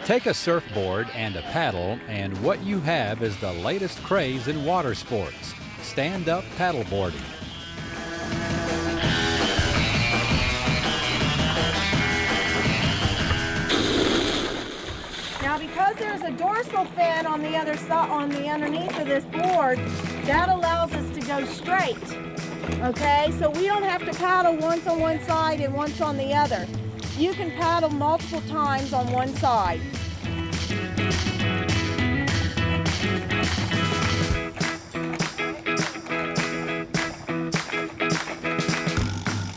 Take a surfboard and a paddle, and what you have is the latest craze in water sports, stand-up paddleboarding. Now, because there's a dorsal fin on the other side, on the underneath of this board, that allows us to go straight. Okay, so we don't have to paddle once on one side and once on the other. You can paddle multiple times on one side.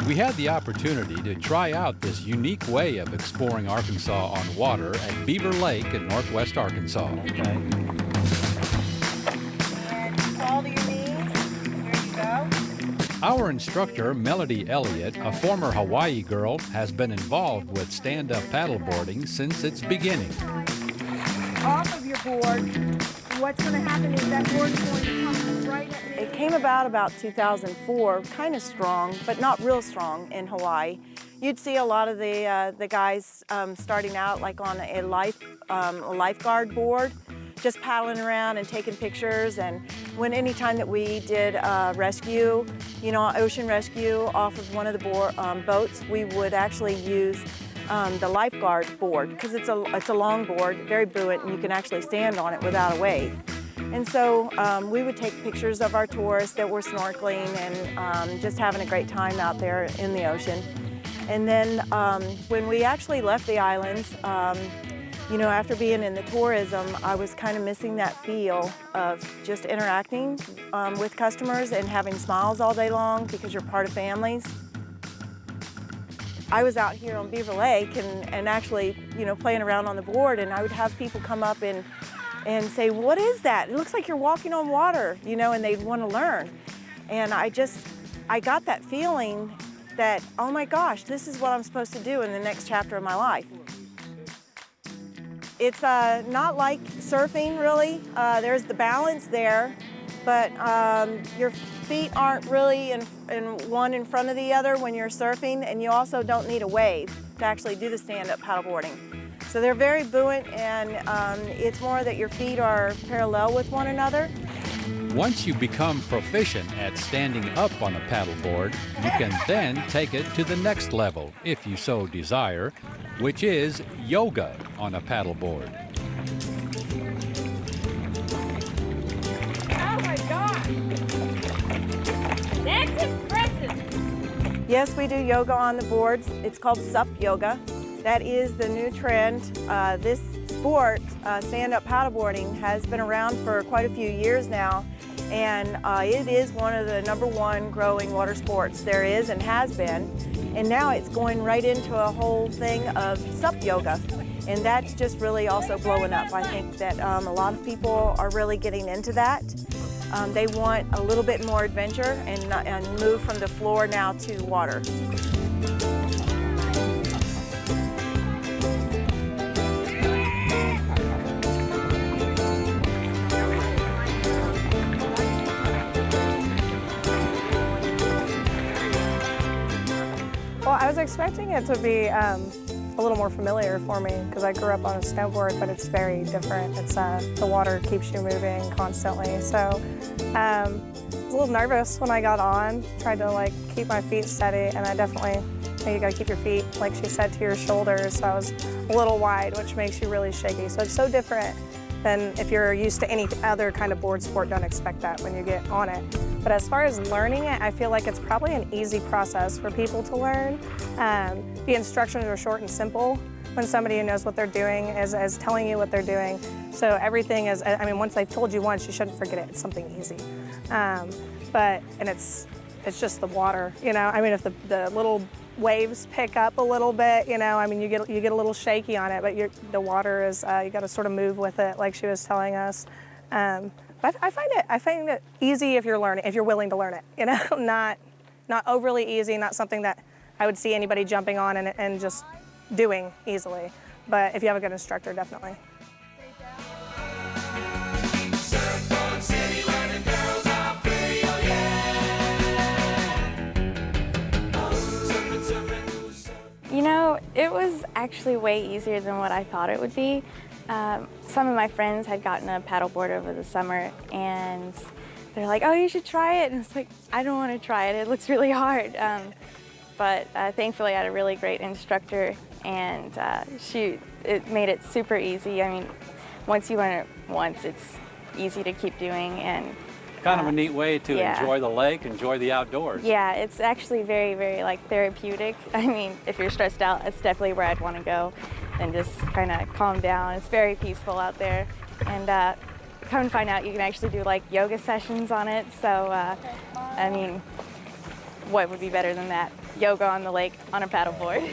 We had the opportunity to try out this unique way of exploring Arkansas on water at Beaver Lake in northwest Arkansas. Okay. And crawl to your knees. Here you go. Our instructor, Melody Elliott, a former Hawaii girl, has been involved with stand-up paddleboarding since its beginning. Off of your board, what's going to happen is that board is going to come right at me. It came about 2004, kind of strong, but not real strong in Hawaii. You'd see a lot of the guys starting out like on a lifeguard board, just paddling around and taking pictures. And anytime that we did rescue, you know, ocean rescue off of one of the boats, we would actually use the lifeguard board, because it's a long board, very buoyant, and you can actually stand on it without a wave. And so we would take pictures of our tourists that were snorkeling and just having a great time out there in the ocean. And then when we actually left the islands, you know, after being in the tourism, I was kind of missing that feel of just interacting with customers and having smiles all day long because you're part of families. I was out here on Beaver Lake and actually, you know, playing around on the board, and I would have people come up and say, "What is that? It looks like you're walking on water," you know, and they'd want to learn. And I got that feeling that, oh my gosh, this is what I'm supposed to do in the next chapter of my life. It's not like surfing, really. There's the balance there, but your feet aren't really in one in front of the other when you're surfing, and you also don't need a wave to actually do the stand-up paddleboarding. So they're very buoyant, and it's more that your feet are parallel with one another. Once you become proficient at standing up on a paddleboard, you can then take it to the next level, if you so desire, which is yoga on a paddleboard. Oh my God! That's impressive! Yes, we do yoga on the boards. It's called SUP yoga. That is the new trend. This sport, stand-up paddleboarding, has been around for quite a few years now, and it is one of the #1 growing water sports there is and has been. And now it's going right into a whole thing of SUP yoga, and that's just really also blowing up. I think that a lot of people are really getting into that. They want a little bit more adventure and move from the floor now to water. Well, I was expecting it to be a little more familiar for me because I grew up on a snowboard, but it's very different. It's the water keeps you moving constantly. So I was a little nervous when I got on, tried to like keep my feet steady, and I definitely, you gotta keep your feet, like she said, to your shoulders. So I was a little wide, which makes you really shaky. So it's so different than if you're used to any other kind of board sport. Don't expect that when you get on it. But as far as learning it, I feel like it's probably an easy process for people to learn. The instructions are short and simple when somebody who knows what they're doing is telling you what they're doing. So everything is, I mean, once they've told you once, you shouldn't forget it. It's something easy. And it's just the water, you know? I mean, if the little waves pick up a little bit, you know, I mean, you get a little shaky on it, but the water is, you got to sort of move with it, like she was telling us. But I find it easy if you're willing to learn it, you know, not overly easy, not something that I would see anybody jumping on and just doing easily. But if you have a good instructor, definitely. You know, it It was actually way easier than what I thought it would be. Some of my friends had gotten a paddleboard over the summer, and they're like, oh, you should try it. And it's like, I don't want to try it. It looks really hard. But thankfully, I had a really great instructor, and it made it super easy. I mean, once you learn it once, it's easy to keep doing. And Kind of a neat way to enjoy the lake, enjoy the outdoors. yeah, it's actually very, very like therapeutic. I mean, if you're stressed out, it's definitely where I'd want to go and just kind of calm down. It's very peaceful out there. And come to find out, you can actually do like yoga sessions on it. So, I mean, what would be better than that? Yoga on the lake on a paddleboard.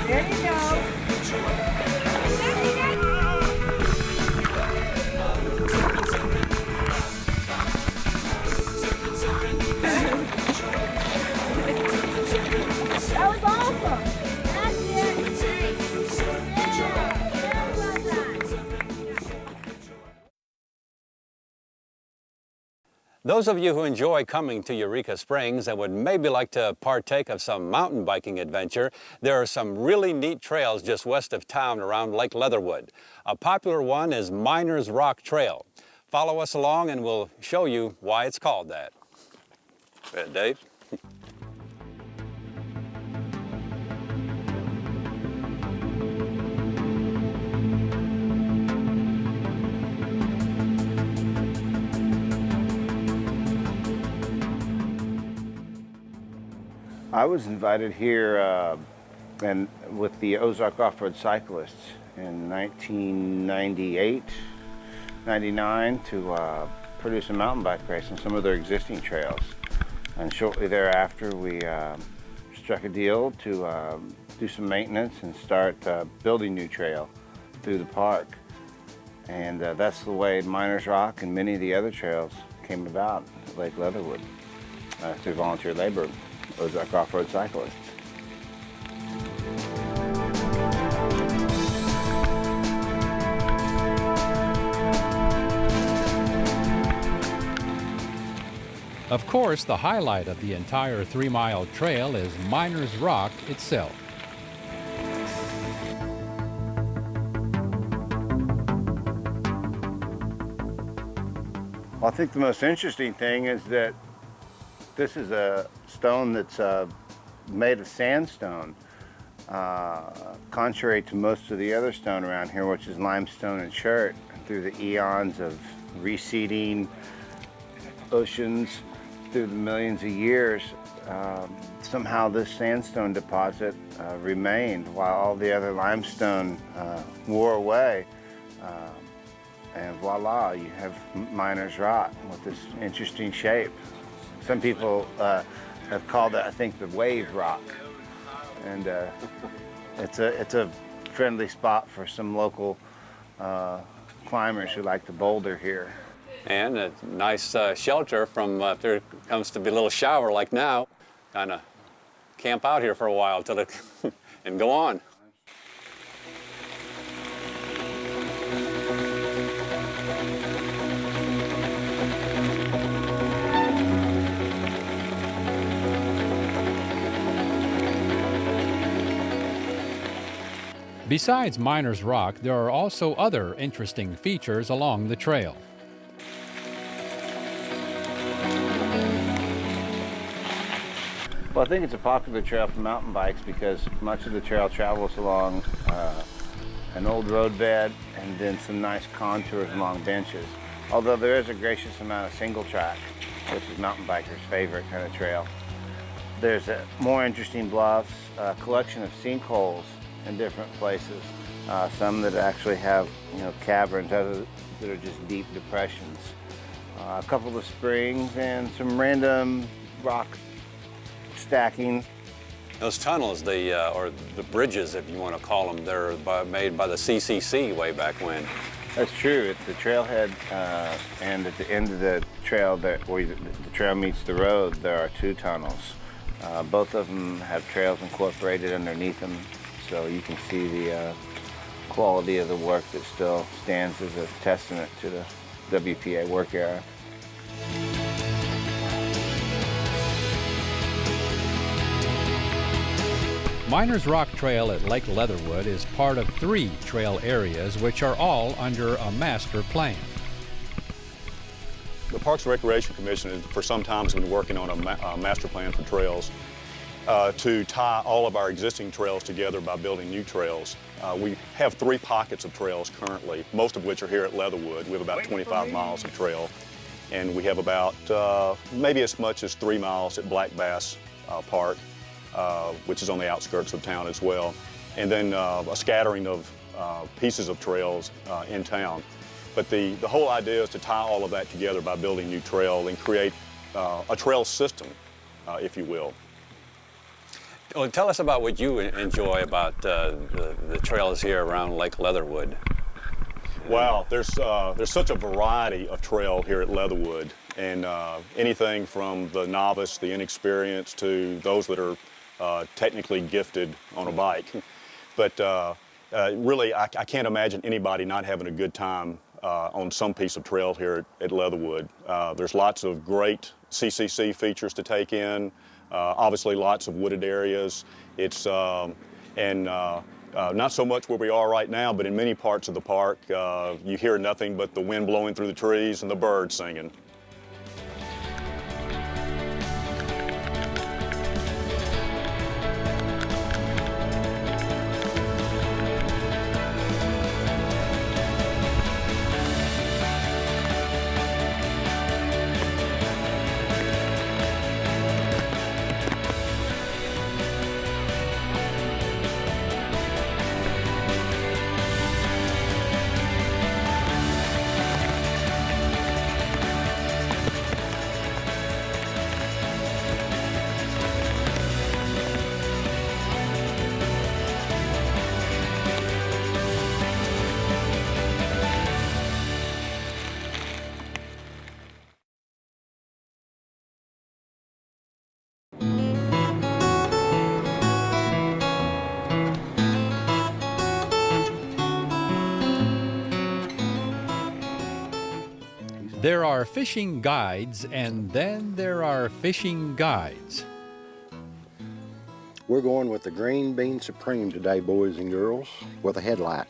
There you go. That was awesome. That's it. Those of you who enjoy coming to Eureka Springs and would maybe like to partake of some mountain biking adventure, there are some really neat trails just west of town around Lake Leatherwood. A popular one is Miners Rock Trail. Follow us along and we'll show you why it's called that. Dave? I was invited here and with the Ozark Off-Road Cyclists in 1998, 99 to produce a mountain bike race on some of their existing trails. And shortly thereafter, we struck a deal to do some maintenance and start building new trail through the park. And that's the way Miners Rock and many of the other trails came about at Lake Leatherwood through volunteer labor. Ozark Off-Road Cyclists. Of course, the highlight of the entire 3-mile trail is Miners Rock itself. Well, I think the most interesting thing is that this is a stone that's made of sandstone, contrary to most of the other stone around here, which is limestone and chert. Through the eons of receding oceans, through the millions of years, somehow this sandstone deposit remained while all the other limestone wore away. And voila, you have Miners Rock with this interesting shape. Some people have called it, I think, the wave rock. And it's a friendly spot for some local climbers who like to boulder here. And a nice shelter from if there comes to be a little shower like now. Kind of camp out here for a while till it and go on. Besides Miners Rock, there are also other interesting features along the trail. Well, I think it's a popular trail for mountain bikes because much of the trail travels along an old roadbed and then some nice contours along benches. Although there is a gracious amount of single track, which is mountain bikers' favorite kind of trail. There's more interesting bluffs, a collection of sinkholes in different places. Some that actually have, caverns, others that are just deep depressions. A couple of springs and some random rock stacking. Those tunnels, or the bridges, if you want to call them, they're made by the CCC way back when. That's true. At the trailhead and at the end of the trail, where the trail meets the road, there are 2 tunnels. Both of them have trails incorporated underneath them, so you can see the quality of the work that still stands as a testament to the WPA work era. Miners Rock Trail at Lake Leatherwood is part of 3 trail areas which are all under a master plan. The Parks and Recreation Commission for some time has been working on a master plan for trails to tie all of our existing trails together by building new trails. We have 3 pockets of trails currently, most of which are here at Leatherwood. We have about 25 miles of trail, and we have about maybe as much as 3 miles at Black Bass Park, which is on the outskirts of town as well, and then a scattering of pieces of trails in town. But the whole idea is to tie all of that together by building new trail and create a trail system, if you will. Well, tell us about what you enjoy about the trails here around Lake Leatherwood. Wow, there's such a variety of trail here at Leatherwood, and anything from the novice, the inexperienced, to those that are technically gifted on a bike. But really, I can't imagine anybody not having a good time on some piece of trail here at Leatherwood. There's lots of great CCC features to take in. Obviously, lots of wooded areas. It's not so much where we are right now, but in many parts of the park, you hear nothing but the wind blowing through the trees and the birds singing. There are fishing guides, and then there are fishing guides. We're going with the Green Bean Supreme today, boys and girls, with a headlight.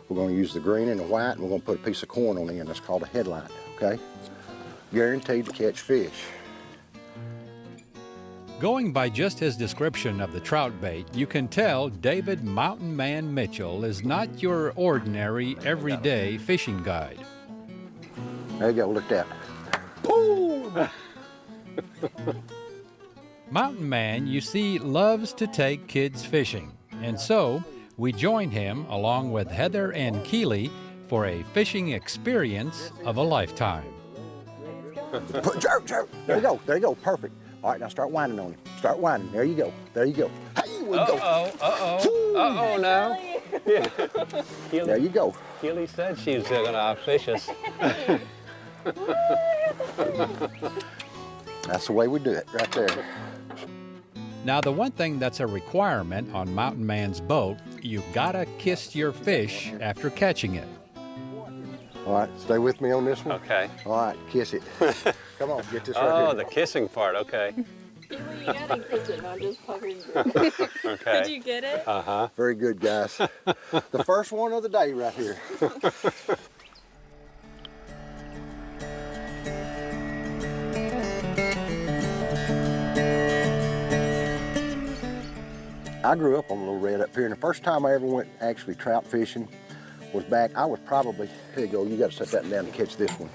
We're going to use the green and the white, and we're going to put a piece of corn on the end. That's called a headlight, okay? Guaranteed to catch fish. Going by just his description of the trout bait, you can tell David Mountain Man Mitchell is not your ordinary, everyday fishing guide. There you go, look at that. Boom! Mountain Man, you see, loves to take kids fishing, and so we join him along with Heather and Keely for a fishing experience of a lifetime. There you go, perfect. All right, now start winding on him. Start winding, there you go, Hey, we go. Uh-oh now. Yeah. Keely, There you go. Keely said she was gonna outfish us. That's the way we do it, right there. Now, the one thing that's a requirement on Mountain Man's boat, you gotta kiss your fish after catching it. All right, stay with me on this one. Okay. All right, kiss it. Come on, get this right Oh, here. the kissing part, okay. You gotta kiss it, not just puckering through. Okay. Did you get it? Uh-huh. Very good, guys. The first one of the day right here. I grew up on Little Red up here, and the first time I ever went actually trout fishing was back, I was probably, here you go, you got to set that down to catch this one.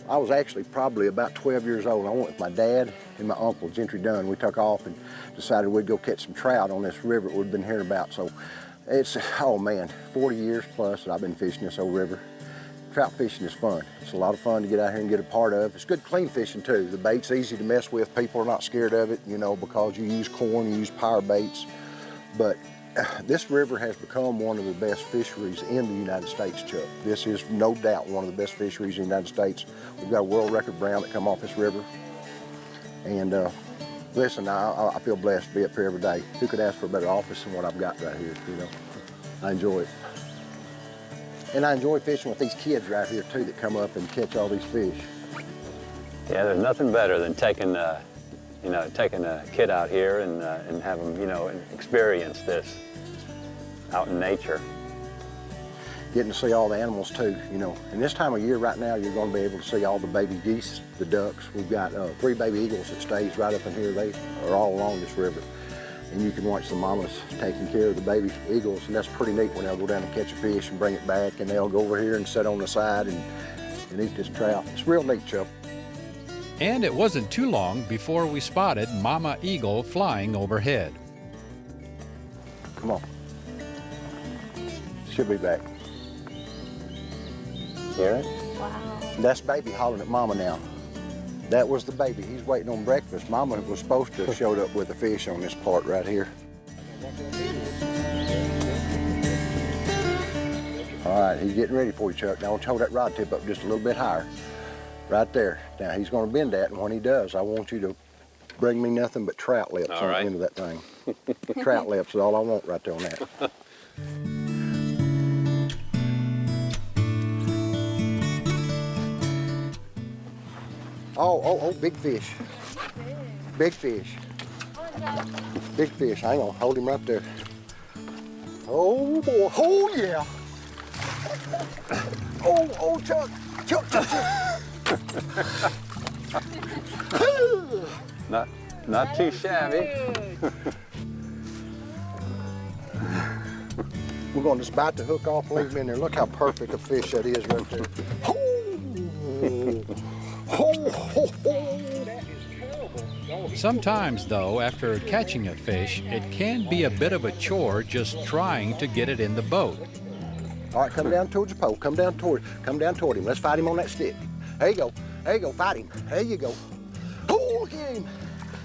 I was actually probably about 12 years old. I went with my dad and my uncle, Gentry Dunn. We took off and decided we'd go catch some trout on this river that we'd been hearing about. So it's, oh man, 40 years plus that I've been fishing this old river. Trout fishing is fun. It's a lot of fun to get out here and get a part of. It's good clean fishing too. The bait's easy to mess with. People are not scared of it, you know, because you use corn, you use power baits. But this river has become one of the best fisheries in the United States, Chuck. This is no doubt one of the best fisheries in the United States. We've got a world record brown that come off this river. And listen, I feel blessed to be up here every day. Who could ask for a better office than what I've got right here, you know? I enjoy it. And I enjoy fishing with these kids right here too that come up and catch all these fish. Yeah, there's nothing better than taking a kid out here and have them, experience this out in nature. Getting to see all the animals too, And this time of year right now, you're going to be able to see all the baby geese, the ducks. We've got 3 baby eagles that stays right up in here. They are all along this river. And you can watch the mamas taking care of the baby eagles, and that's pretty neat when they'll go down and catch a fish and bring it back, and they'll go over here and sit on the side and eat this trout. It's real neat, Chuck. And it wasn't too long before we spotted Mama Eagle flying overhead. Come on. She'll be back. Hear it? Wow. That's baby hollering at Mama now. That was the baby. He's waiting on breakfast. Mama was supposed to have showed up with a fish on this part right here. All right, he's getting ready for you, Chuck. Now, hold that rod tip up just a little bit higher. Right there. Now, he's going to bend that, and when he does, I want you to bring me nothing but trout lips on the end of that thing. Trout lips is all I want right there on that. Oh, big fish. Big fish. Big fish. Hang on, hold him right there. Oh, boy. Oh, yeah. Oh, Chuck. Chuck. Not too shabby. We're going to just bite the hook off and leave him in there. Look how perfect a fish that is right there. Sometimes, though, after catching a fish, it can be a bit of a chore just trying to get it in the boat. All right, come down towards the pole. Come down toward him. Let's fight him on that stick. There you go. There you go. Fight him. There you go. Oh, look at him.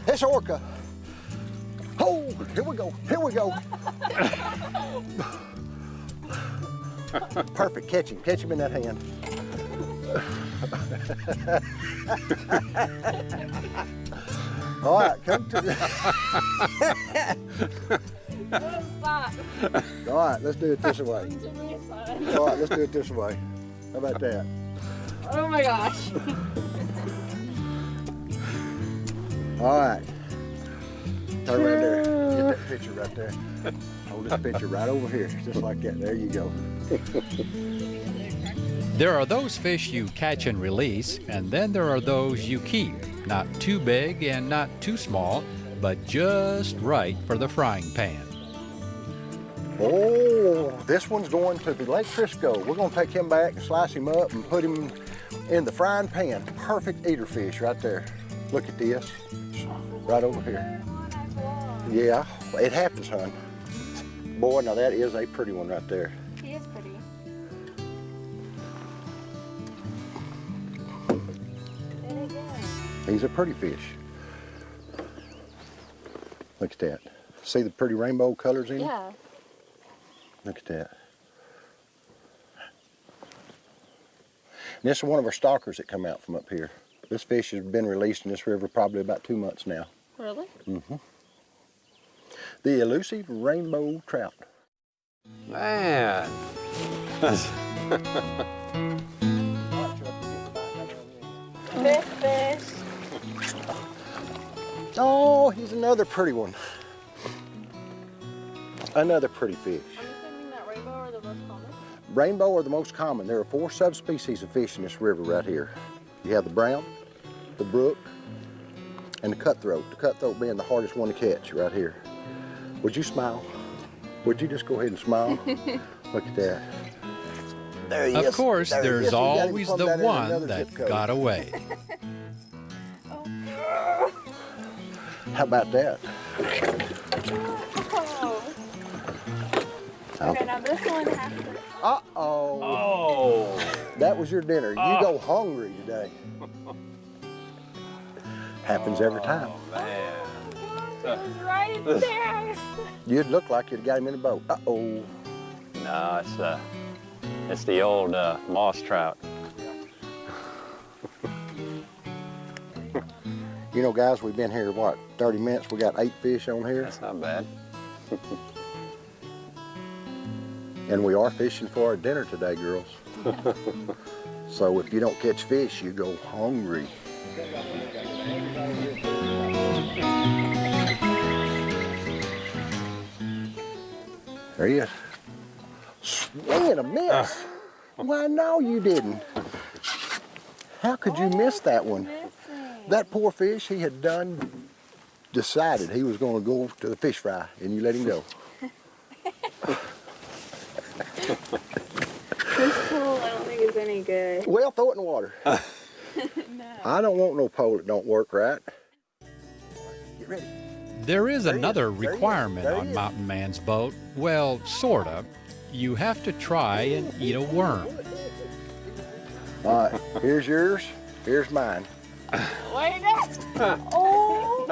That's orca. Oh, here we go. Here we go. Perfect. Catch him. Catch him in that hand. All right, come to the... Stop. All right, let's do it this way. All right, let's do it this way. How about that? Oh my gosh. All right. Turn right there. Get that picture right there. Hold this picture right over here, just like that. There you go. There are those fish you catch and release, and then there are those you keep. Not too big and not too small, but just right for the frying pan. Oh, this one's going to the Lake Crisco. We're going to take him back and slice him up and put him in the frying pan. Perfect eater fish right there. Look at this, right over here. Yeah, it happens, hon. Boy, now that is a pretty one right there. He is pretty. He's a pretty fish. Look at that. See the pretty rainbow colors in him? Yeah. Look at that. And this is one of our stalkers that come out from up here. This fish has been released in this river probably about 2 months now. Really? Mm-hmm. The elusive rainbow trout. Man. Big fish. Oh, he's another pretty one. Another pretty fish. Are you thinking that rainbow are the most common? Rainbow are the most common. There are 4 subspecies of fish in this river right here. You have the brown, the brook, and the cutthroat. The cutthroat being the hardest one to catch right here. Would you smile? Would you just go ahead and smile? Look at that. There he is. Of course, There he is. there's We got him always plumbed the out in one another that zip code. got away. How about that? Oh. Okay, now this one has to... Uh-oh. Oh. That was your dinner. You go hungry today. Happens every time. Oh, man. It's right there. You'd look like you'd got him in a boat. Uh-oh. No, it's the old moss trout. You know, guys, we've been here, what, 30 minutes? We got 8 fish on here. That's not bad. And we are fishing for our dinner today, girls. So if you don't catch fish, you go hungry. There he is. Swing and a miss. Why, no, you didn't. How could you miss that one? That poor fish, he had decided he was going to go to the fish fry, and you let him go. This pole, I don't think is any good. Well, throw it in the water. No. I don't want no pole that don't work right. Get ready. There is There he another is. There he is. requirement There he on is. Mountain Man's boat. Well, sorta. You have to try and eat a worm. All right, here's yours. Here's mine. Wait a Oh!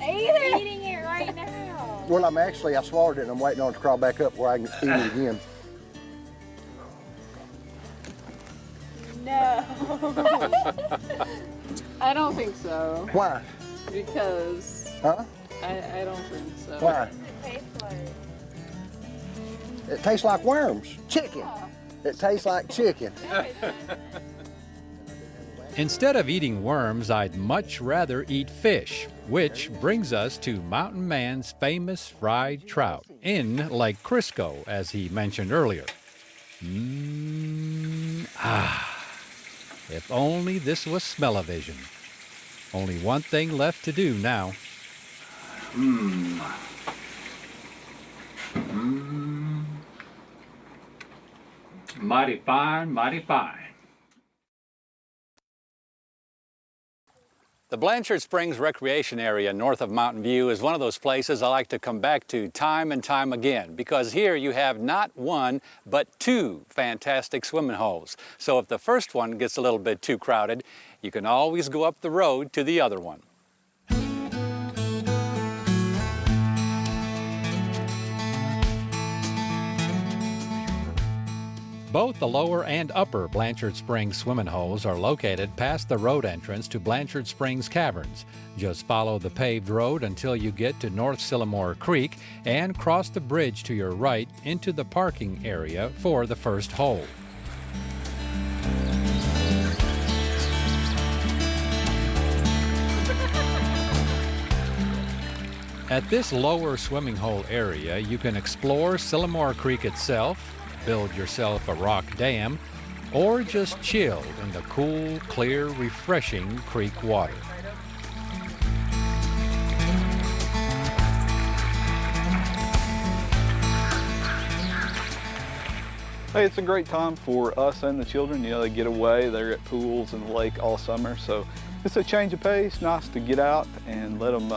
Either eating it right now. Well, I swallowed it and I'm waiting on it to crawl back up where I can eat it again. No. I don't think so. Why? Because Huh? I don't think so. Why? It tastes like worms. Chicken. It tastes like chicken. Instead of eating worms, I'd much rather eat fish, which brings us to Mountain Man's famous fried trout in Lake Crisco, as he mentioned earlier. If only this was smell-o-vision. Only one thing left to do now. Mighty fine, mighty fine. The Blanchard Springs Recreation Area north of Mountain View is one of those places I like to come back to time and time again, because here you have not one, but two fantastic swimming holes. So if the first one gets a little bit too crowded, you can always go up the road to the other one. Both the lower and upper Blanchard Springs swimming holes are located past the road entrance to Blanchard Springs Caverns. Just follow the paved road until you get to North Sylamore Creek and cross the bridge to your right into the parking area for the first hole. At this lower swimming hole area, you can explore Sylamore Creek itself, build yourself a rock dam, or just chill in the cool, clear, refreshing creek water. Hey, it's a great time for us and the children. You know, they get away, they're at pools and the lake all summer, so it's a change of pace. Nice to get out and let them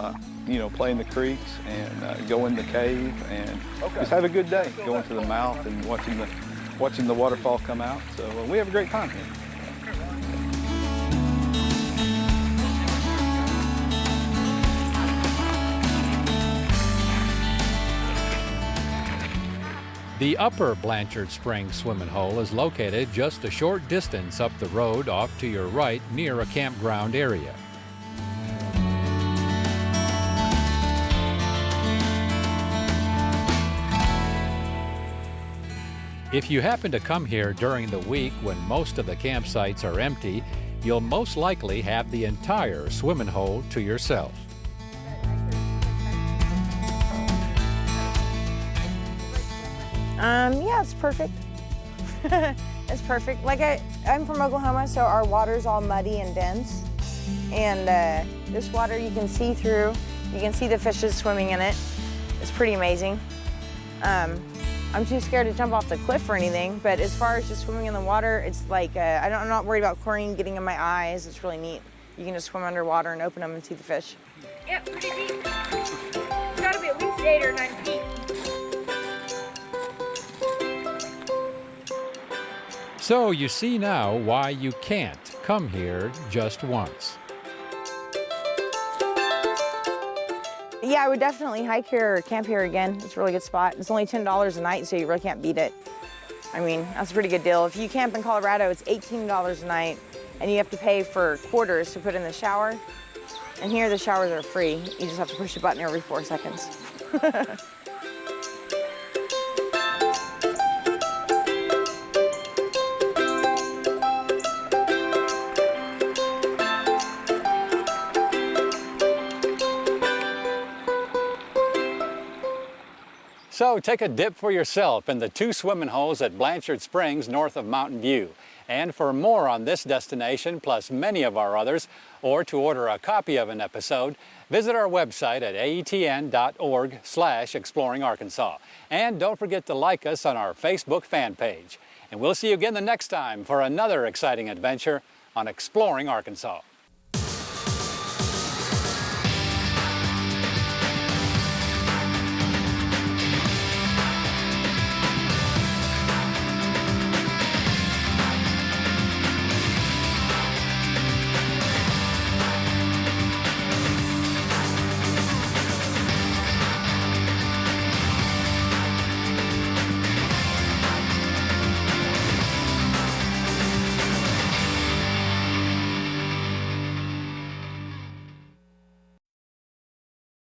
you know, play in the creeks and go in the cave and just have a good day, going to the mouth and watching the waterfall come out. So we have a great time here. The upper Blanchard Springs swimming hole is located just a short distance up the road off to your right near a campground area. If you happen to come here during the week when most of the campsites are empty, you'll most likely have the entire swimming hole to yourself. Yeah, it's perfect. It's perfect. Like I'm from Oklahoma, so our water's all muddy and dense. And this water you can see through. You can see the fishes swimming in it. It's pretty amazing. I'm too scared to jump off the cliff or anything, but as far as just swimming in the water, it's like, I'm not worried about chlorine getting in my eyes. It's really neat. You can just swim underwater and open them and see the fish. Yep, pretty deep. It's gotta be at least 8 or 9 feet. So you see now why you can't come here just once. Yeah, I would definitely hike here or camp here again. It's a really good spot. It's only $10 a night, so you really can't beat it. I mean, that's a pretty good deal. If you camp in Colorado, it's $18 a night, and you have to pay for quarters to put in the shower. And here, the showers are free. You just have to push a button every 4 seconds. So take a dip for yourself in the 2 swimming holes at Blanchard Springs north of Mountain View. And for more on this destination, plus many of our others, or to order a copy of an episode, visit our website at aetn.org/exploringarkansas. And don't forget to like us on our Facebook fan page. And we'll see you again the next time for another exciting adventure on Exploring Arkansas.